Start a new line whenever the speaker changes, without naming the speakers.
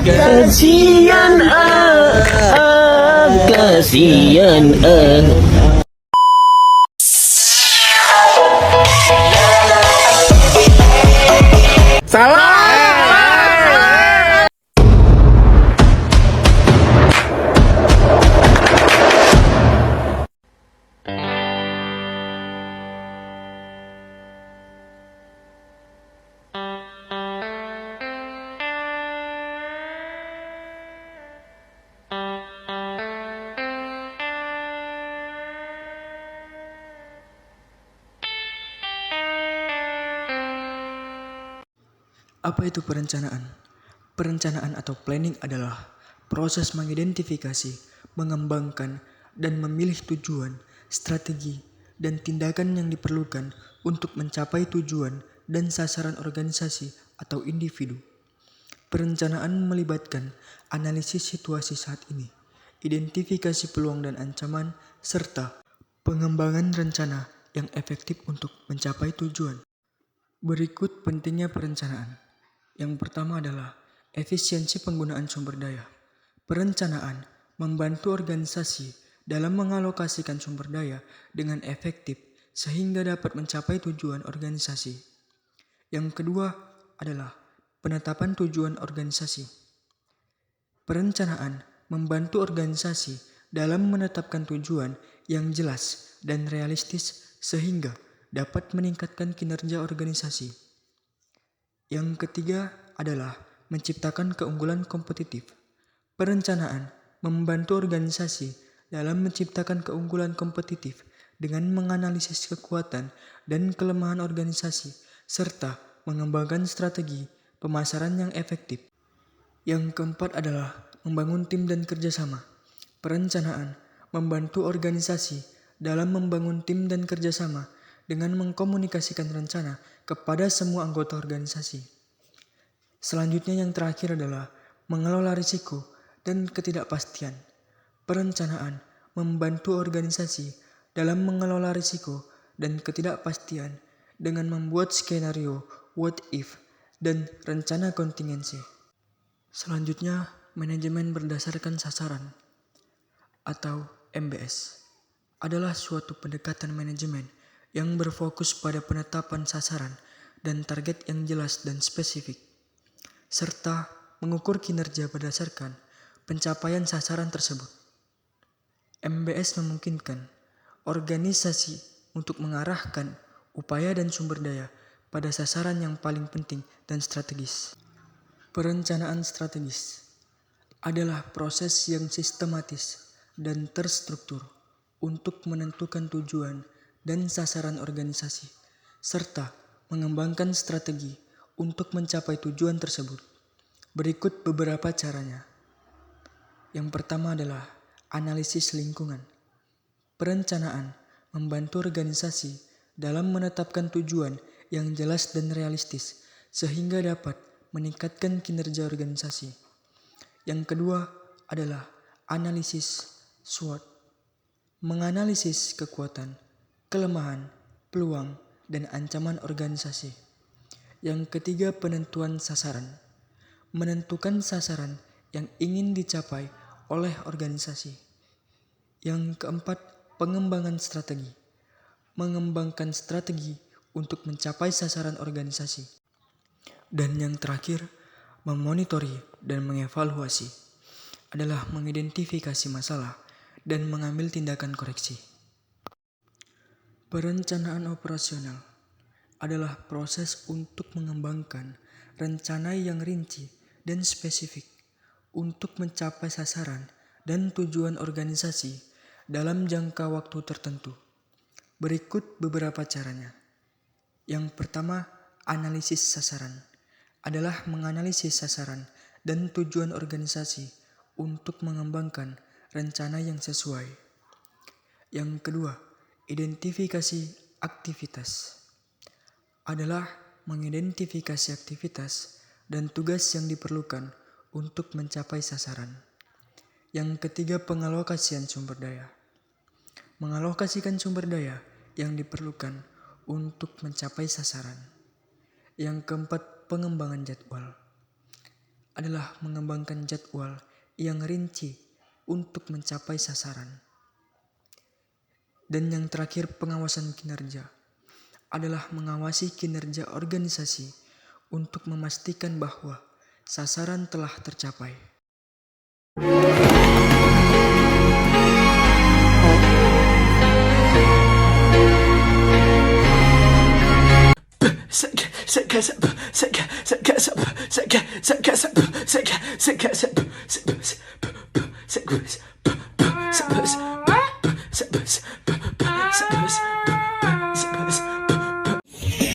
Kasian kasian
Apa itu perencanaan? Perencanaan atau planning adalah proses mengidentifikasi, mengembangkan, dan memilih tujuan, strategi, dan tindakan yang diperlukan untuk mencapai tujuan dan sasaran organisasi atau individu. Perencanaan melibatkan analisis situasi saat ini, identifikasi peluang dan ancaman, serta pengembangan rencana yang efektif untuk mencapai tujuan. Berikut pentingnya perencanaan. Yang pertama adalah efisiensi penggunaan sumber daya. Perencanaan membantu organisasi dalam mengalokasikan sumber daya dengan efektif sehingga dapat mencapai tujuan organisasi. Yang kedua adalah penetapan tujuan organisasi. Perencanaan membantu organisasi dalam menetapkan tujuan yang jelas dan realistis sehingga dapat meningkatkan kinerja organisasi. Yang ketiga adalah menciptakan keunggulan kompetitif. Perencanaan membantu organisasi dalam menciptakan keunggulan kompetitif dengan menganalisis kekuatan dan kelemahan organisasi serta mengembangkan strategi pemasaran yang efektif. Yang keempat adalah membangun tim dan kerjasama. Perencanaan membantu organisasi dalam membangun tim dan kerjasama dengan mengkomunikasikan rencana kepada semua anggota organisasi. Selanjutnya yang terakhir adalah mengelola risiko dan ketidakpastian. Perencanaan membantu organisasi dalam mengelola risiko dan ketidakpastian dengan membuat skenario what if dan rencana kontingensi. Selanjutnya, manajemen berdasarkan sasaran atau MBS adalah suatu pendekatan manajemen yang berfokus pada penetapan sasaran dan target yang jelas dan spesifik, serta mengukur kinerja berdasarkan pencapaian sasaran tersebut. MBS memungkinkan organisasi untuk mengarahkan upaya dan sumber daya pada sasaran yang paling penting dan strategis. Perencanaan strategis adalah proses yang sistematis dan terstruktur untuk menentukan tujuan dan sasaran organisasi, serta mengembangkan strategi untuk mencapai tujuan tersebut. Berikut beberapa caranya. Yang pertama adalah analisis lingkungan. Perencanaan membantu organisasi dalam menetapkan tujuan yang jelas dan realistis, sehingga dapat meningkatkan kinerja organisasi. Yang kedua adalah analisis SWOT. Menganalisis kekuatan, kelemahan, peluang, dan ancaman organisasi. Yang ketiga, penentuan sasaran. Menentukan sasaran yang ingin dicapai oleh organisasi. Yang keempat, pengembangan strategi. Mengembangkan strategi untuk mencapai sasaran organisasi. Dan yang terakhir, memonitori dan mengevaluasi adalah mengidentifikasi masalah dan mengambil tindakan koreksi. Perencanaan operasional adalah proses untuk mengembangkan rencana yang rinci dan spesifik untuk mencapai sasaran dan tujuan organisasi dalam jangka waktu tertentu. Berikut beberapa caranya. Yang pertama, analisis sasaran adalah menganalisis sasaran dan tujuan organisasi untuk mengembangkan rencana yang sesuai. Yang kedua, identifikasi aktivitas adalah mengidentifikasi aktivitas dan tugas yang diperlukan untuk mencapai sasaran. Yang ketiga, pengalokasian sumber daya. Mengalokasikan sumber daya yang diperlukan untuk mencapai sasaran. Yang keempat, pengembangan jadwal adalah mengembangkan jadwal yang rinci untuk mencapai sasaran. Dan yang terakhir, pengawasan kinerja adalah mengawasi kinerja organisasi untuk memastikan bahwa sasaran telah tercapai.